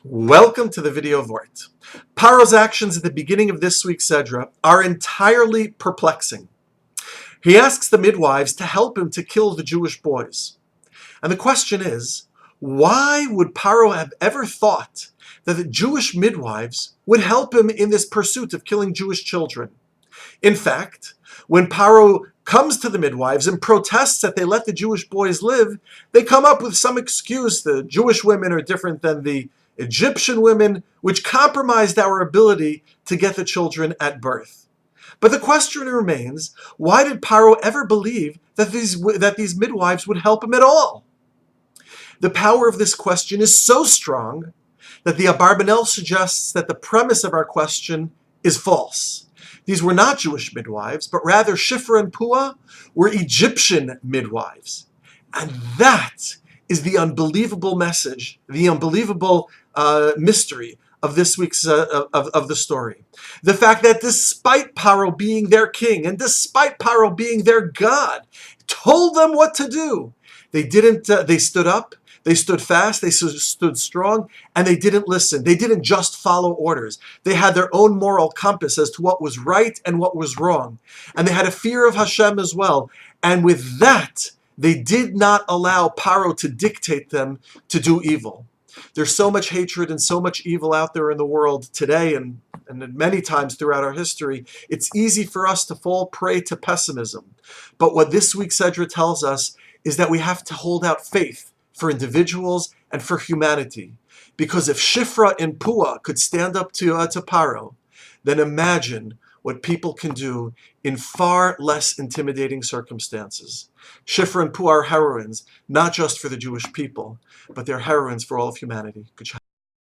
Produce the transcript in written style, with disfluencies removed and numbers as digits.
Welcome to the video Vort. Paro's actions at the beginning of this week's Sedra are entirely perplexing. He asks the midwives to help him to kill the Jewish boys. And the question is, why would Paro have ever thought that the Jewish midwives would help him in this pursuit of killing Jewish children? In fact, when Paro comes to the midwives and protests that they let the Jewish boys live, they come up with some excuse. The Jewish women are different than the Egyptian women, which compromised our ability to get the children at birth. But the question remains, why did Paro ever believe that these midwives would help him at all? The power of this question is so strong that the Abarbanel suggests that the premise of our question is false. These were not Jewish midwives, but rather Shifra and Pua were Egyptian midwives. And that is the unbelievable message, the unbelievable mystery of this week's of the story. The fact that despite Paro being their king and despite Paro being their God, told them what to do, they didn't. They stood up. They stood fast, they stood strong, and they didn't listen. They didn't just follow orders. They had their own moral compass as to what was right and what was wrong. And they had a fear of Hashem as well. And with that, they did not allow Paro to dictate them to do evil. There's so much hatred and so much evil out there in the world today and many times throughout our history. It's easy for us to fall prey to pessimism. But what this week's Sedra tells us is that we have to hold out faith for individuals and for humanity. Because if Shifra and Pua could stand up to Paro, then imagine what people can do in far less intimidating circumstances. Shifra and Pua are heroines, not just for the Jewish people, but they're heroines for all of humanity. Good job.